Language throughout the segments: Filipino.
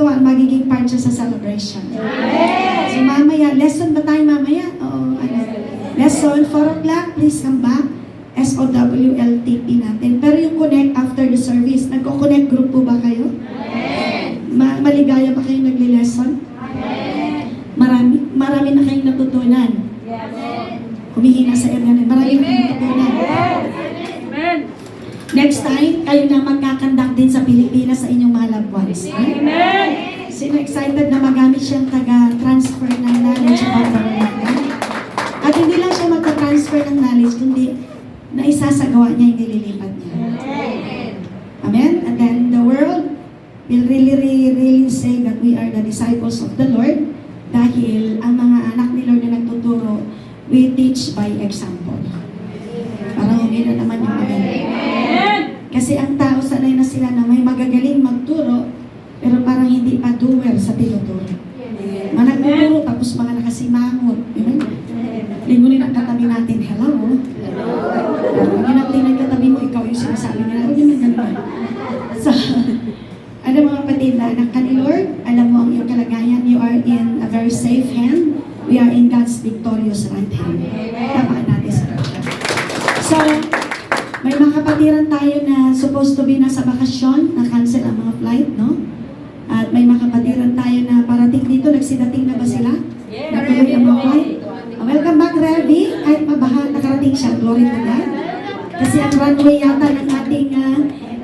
nawa magiging part siya sa celebration. So mamaya, lesson ba tayo mamaya? Oo, ano? Lesson, 4 o'clock, please come back. SOWLTP natin. Pero yung connect after the service, nagko-connect group po ba kayo? Maligaya ba kayo nagli-lesson? Marami na kayong natutunan. Humihina sa area. Marami na kayong natutunan. Next time, kayo na magkakandak din sa Pilipinas sa inyong mga loved ones. Amen! Sino excited na magamit siyang taga-transfer ng knowledge about the word of God? At hindi lang siya magka-transfer ng knowledge, kundi na isasagawa niya yung nililipat niya. Amen? And then the world will really say that we are the disciples of the Lord dahil ang mga anak ni Lord na nagtuturo, we teach by example. Parang hindi na naman yung magaling. Kasi ang tao sanay na sila na may magagaling magturo, pero parang hindi pa doer sa tinuturo. Mga nagtuturo tapos mga nakasimangot. Lingunin ang katabi natin, hello? Ginapin ang katabi mo, ikaw yung sinasabi nila. Huwag naman ganun. So, alam mga kapatid na anak ka ni Lord, alam mo ang iyong kalagayan, you are in a very safe hand. We are in God's victorious right hand. Tamaan natin sa Lord. So, may mga kapatiran tayo na supposed to be nasa bakasyon, na-cancel ang mga flight, no? At may mga kapatiran tayo na parating dito, nagsidating na ba sila? Natuloy ang mga flight? Welcome back, Revi. Kahit mabaha, nakarating siya. Glory to God. Kasi ang runway yata ng ating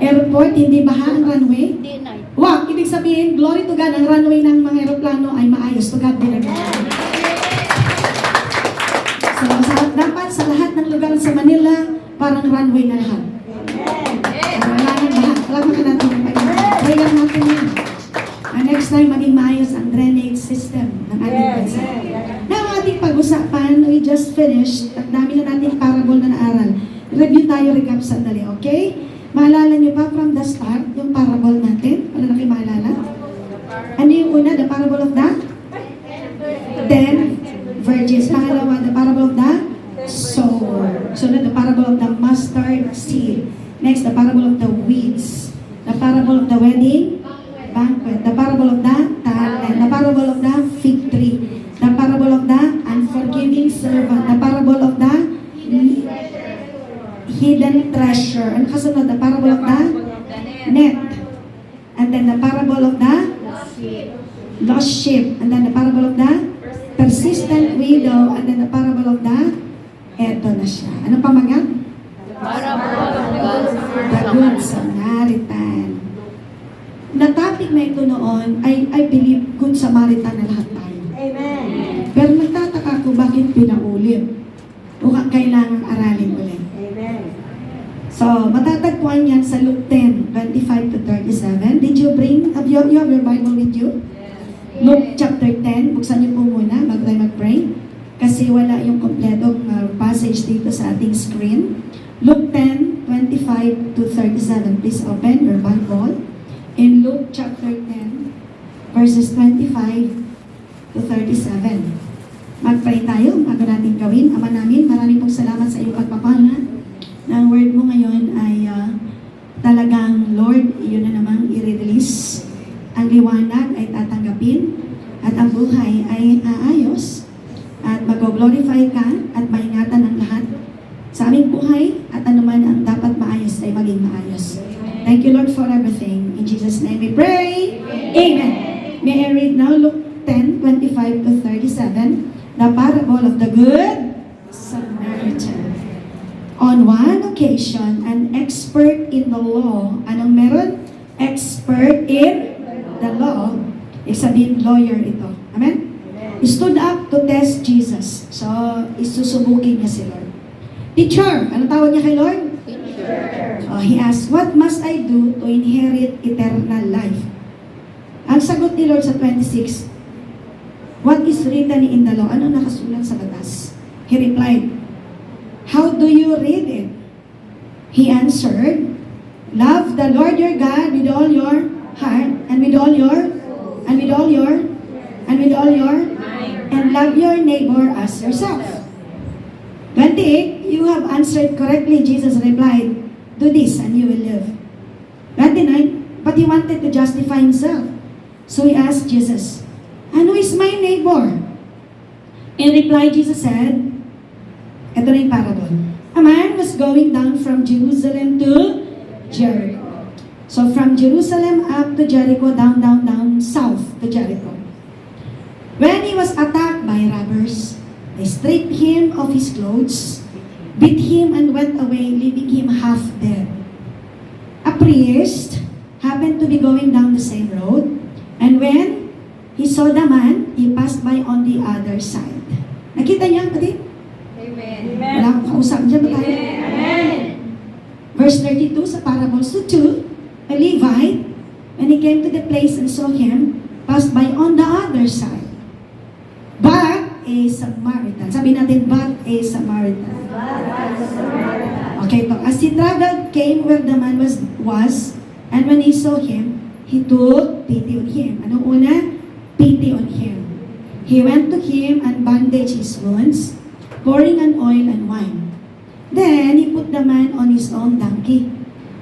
airport, hindi baha ang runway. Wow, ibig sabihin, glory to God, ang runway ng mga aeroplano ay maayos. To God be the glory. So, dapat sa lahat ng lugar sa Manila, parang runway na lahat. Wala nang baha. Alam ka natin yung pray lang natin yan. Next time, maging maayos ang drainage system ng ating bansa. Na ang ating pag-usapan, we just finished. Ang dami na natin parable na naaral. Review tayo, recap sandali, okay? Maalala niyo ba from the start, yung parable natin? Wala na kayo maalala? Ano yung una? The parable of the 10 virgins. Pangalawa, the parable of the sower. So, the parable of the mustard seed. Next, the parable of the weeds. The parable of the wedding banquet. The parable of the talent. The parable of the fig tree. The parable of the unforgiving servant. The parable of the hidden treasure. Ano kasunod? The parable of the net. And then the parable of the lost sheep. And then the parable of the persistent widow. And then the parable of the eto na siya. Ano pamagat? The Good Samaritan. Na topic na ito noon, I believe Good Samaritan na lahat tayo. Amen. Pero nagtataka ko bakit pinaulit. Mukhang kailangang aralin ulit. Amen. So, matatagpuan yan sa Luke 10, 25 to 37. Did you bring, you have your Bible with you? Luke chapter 10, buksan niyo po muna bago tayo mag-pray. Kasi wala yung kompletong passage dito sa ating screen. Luke 10, 25 to 37. Please open your Bible. In Luke chapter 10, verses 25 to 37. Mag-pray tayo, bago natin gawin. Ama namin, maraming pong salamat sa iyong pagpapala. Na ang word mo ngayon ay talagang, Lord, iyon na namang i-release. Ang liwanag ay tatanggapin at ang buhay ay aayos at mag-glorify ka at maingatan ang lahat sa aming buhay at anuman ang dapat maayos ay maging maayos. Thank you, Lord, for everything. In Jesus' name we pray. Amen. May I read now Luke 10, 25 to 37, the parable of the Good Samaritan. On one occasion, an expert in the law, anong meron? Expert in the law, sabihin lawyer ito. Amen? Stood up to test Jesus. So, isusubukin niya si Lord. Teacher, ano tawag niya kay Lord? Teacher. So, he asked, what must I do to inherit eternal life? Ang sagot ni Lord sa 26, what is written in the law? Ano nakasulat sa batas? He replied, how do you read it? He answered, love the Lord your God with all your heart, and with all your, and with all your, and with all your, and love your neighbor as yourself. 28, you have answered correctly, Jesus replied, do this and you will live. 29, but he wanted to justify himself. So he asked Jesus, "And who is my neighbor?" In reply, Jesus said, ito na yung parable. A man was going down from Jerusalem to Jericho. So from Jerusalem up to Jericho, down, south to Jericho. When he was attacked by robbers, they stripped him of his clothes, beat him, and went away, leaving him half dead. A priest happened to be going down the same road, and when he saw the man, he passed by on the other side. Nakita niyo, kapatid? Amen. Wala akong kausap dyan. Ba tayo? Amen. Verse 32 sa parables to 2, a Levite, when he came to the place and saw him, passed by on the other side. But a Samaritan. Sabi natin, but a Samaritan. Okay, ito. As he traveled, came where the man was, and when he saw him, he took pity on him. Anong una? Pity on him. He went to him and bandaged his wounds, pouring on oil and wine. Then he put the man on his own donkey,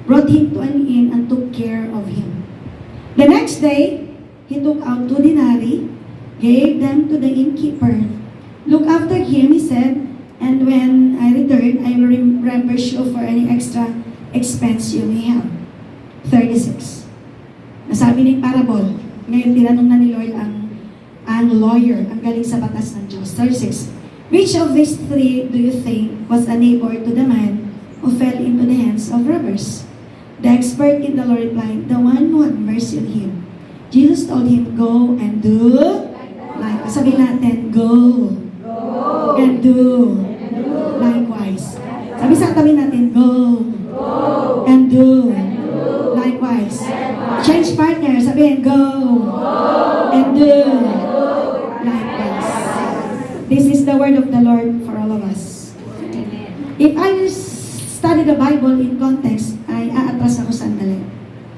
brought him to an inn, and took care of him. The next day, he took out 2 denarii, gave them to the innkeeper. Look after him, he said, and when I return, I will reimburse you for any extra expense you may have. 36. Nasabi ng parable. Ngayon, tinanong na ni Lord ang lawyer, ang galing sa batas ng Diyos. 36. Which of these 3 do you think was a neighbor to the man who fell into the hands of robbers? The expert in the law replied, the one who had mercy on him. Jesus told him, go and do like. Sabi natin, go and do likewise. Sabi sa tabi natin, go and do likewise. Change partner, sabihin, go and do likewise. This is the word of the Lord for all of us. If I study the Bible in context, ay aatras ako sandali.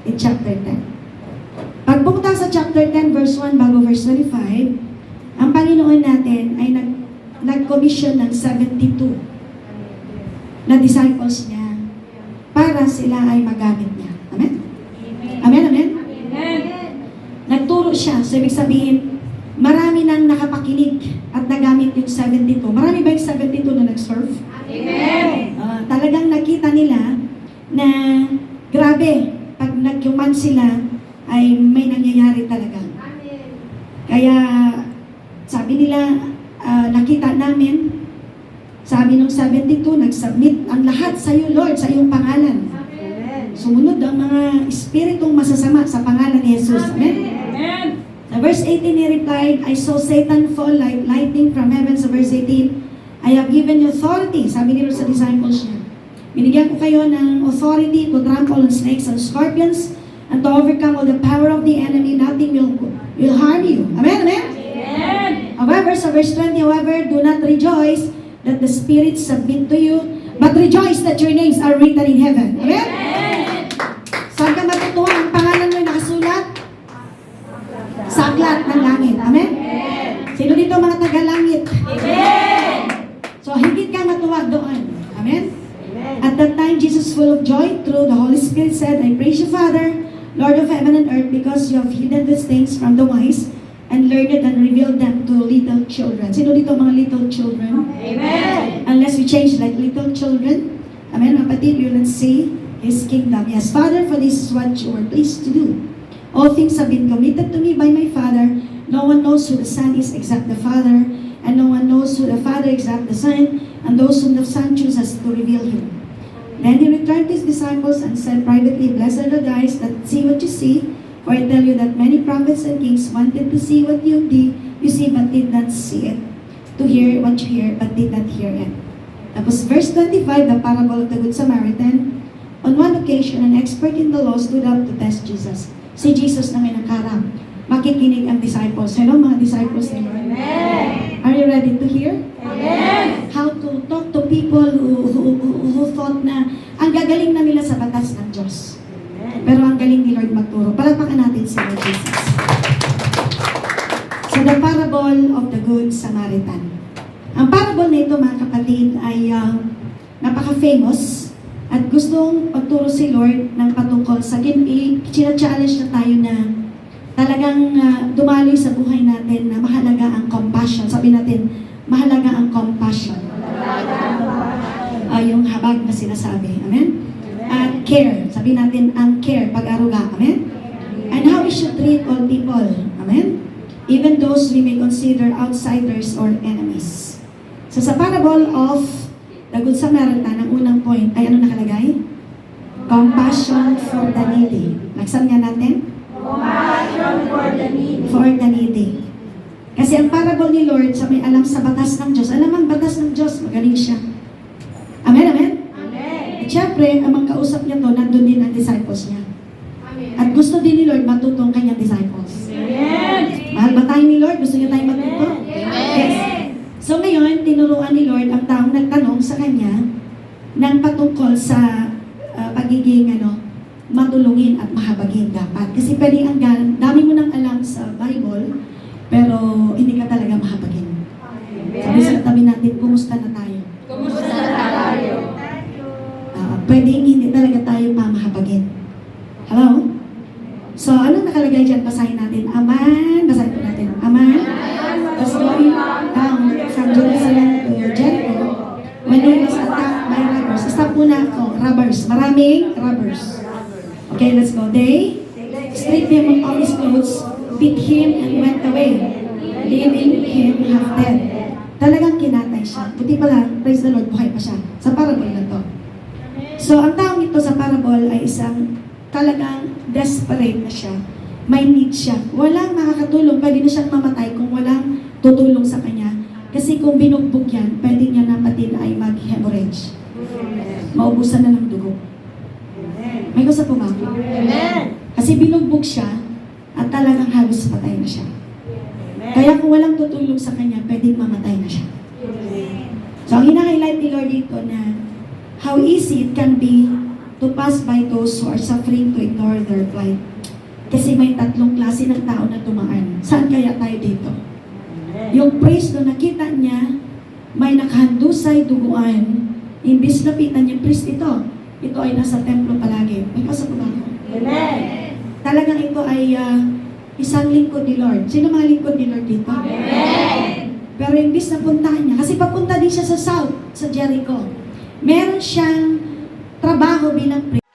In chapter 10. Pag pumunta sa chapter 10, verse 1, bago verse 25, ang Panginoon natin ay nag-commission ng 72 na disciples niya para sila ay magamit niya. Amen? Amen, amen? Nagturo siya. So, ibig sabihin, marami nang nakapakinig at nagamit yung 72. Marami ba yung 72 na nag-serve? Amen. Talagang nakita nila na grabe, pag nag-human sila, ay may nangyayari talaga. Kaya, sabi nila, nakita namin, sabi ng 72, nag-submit ang lahat sa iyo, Lord, sa iyong pangalan. Sumunod ang mga espiritong masasama sa pangalan ni Jesus. Amen? Amen. Sa verse 18, he replied, I saw Satan fall like lightning from heaven. Sa verse 18, I have given you authority. Sabi ni Lord sa disciples niya, binigyan ko kayo ng authority to trample on snakes and scorpions and to overcome all the power of the enemy. Nothing will harm you. Amen? Amen? Amen. However, sa verse 20, however, do not rejoice that the spirits submit to you, but rejoice that your names are written in heaven. Amen? Saan ka matutuwa? Ang pangalan mo ay nakasulat sa aklat ng langit. Amen? Sino dito mga taga-langit? Amen. So, higit ka matuwa doon. Amen? At that time, Jesus, full of joy through the Holy Spirit, said, I praise you, Father, Lord of heaven and earth, because you have hidden these things from the wise and learned and revealed them to little children. Sino dito mga little children? Amen. Unless we change like little children, amen, kapatid, you will see His kingdom. Yes, Father, for this is what you were pleased to do. All things have been committed to me by my Father. No one knows who the Son is except the Father, and no one knows who the Father except the Son, and those whom the Son chooses to reveal Him. Then He returned to His disciples and said privately, blessed are the eyes that see what you see, for I tell you that many prophets and kings wanted to see what you see, but did not see it. To hear what you hear, but did not hear it. Tapos verse 25, the parable of the Good Samaritan. On one occasion, an expert in the law stood up to test Jesus. Si Jesus na may nakaharap. Makikinig ang disciples. Hello mga disciples ni Lord. Amen. Are you ready to hear? Amen. How to talk to people who thought na ang gagaling na nila sa batas ng Diyos. Pero ang galing ni Lord magturo. Palakpakan natin si Lord Jesus. So the parable of the Good Samaritan. Ang parable na ito mga kapatid ay napaka-famous at gustong pagturo si Lord ng patungkol sa challenge na tayo na talagang dumaloy sa buhay natin na mahalaga ang compassion. Sabi natin, mahalaga ang compassion. Yung habag na sinasabi. Amen? At care. Sabi natin, ang care, pag-aruga. Amen? And how we should treat all people. Amen? Even those we may consider outsiders or enemies. So sa parable of the Good Samaritan, ang unang point ay ano nakalagay? Compassion for the needy. Laksan nga natin? Compassion for the needy. For the needy. Kasi ang parable ni Lord sa may alam sa batas ng Diyos. Alam ang batas ng Diyos, magaling siya. Amen, amen? Amen. At syempre, ang mga kausap niya to, nandun din ang disciples niya. Amen. At gusto din ni Lord matutong kanyang disciples. Amen. Mahal ba tayo ni Lord? Gusto niya tayo matuto? Amen. Yes. So ngayon, tinuruan ni Lord ang taong nagtanong sa kanya ng patungkol sa pagiging matulungin at mahabagin dapat. Kasi pwedeng dami mo nang alam sa Bible, pero hindi ka talaga mahabagin. Sabi sa tabi natin, kumusta na tayo? Kumusta tayo? Pwedeng hindi talaga tayo mamahabagin. Hello? So, anong nakalagay dyan? Basahin natin. Aman. Basahin po natin. Aman. Was going down from Jerusalem to Jericho when he was attacked by robbers. Stop muna. Robbers. Maraming robbers. Okay, let's go. They stripped him of all his clothes, beat him, and went away, leaving him half dead. Talagang kinatay siya. Buti pala, praise the Lord, buhay pa siya. Sa parable na to. So, ang taong ito sa parable ay isang talagang desperate na siya. May need siya. Walang makakatulong. Pwede na siyang mamatay kung walang tutulong sa kanya. Kasi kung binugbog yan, pwede niya napatin ay mag-hemorrhage. Maubusan na ng dugo. May gusto po ba? Amen. Kasi binugbog siya at talagang halos patay na siya. Kaya kung walang tutulong sa kanya, pwedeng mamatay na siya. So, ang hina-highlight ni Lord dito na how easy it can be to pass by those who are suffering to ignore their plight. Kasi may tatlong klase ng tao na tumaan. Saan kaya tayo dito? Yung priest, no, nakita niya, may nakahandusay duguan. Imbis lapitan niya, priest ito ay nasa templo palagi. May kasabi ba ako? Amen. Talagang ito ay isang lingkod ni Lord. Sino mga lingkod ni Lord dito? Amen. Pero imbis na puntahan niya, kasi papunta din siya sa south, sa Jericho. Meron siyang trabaho bilang priest.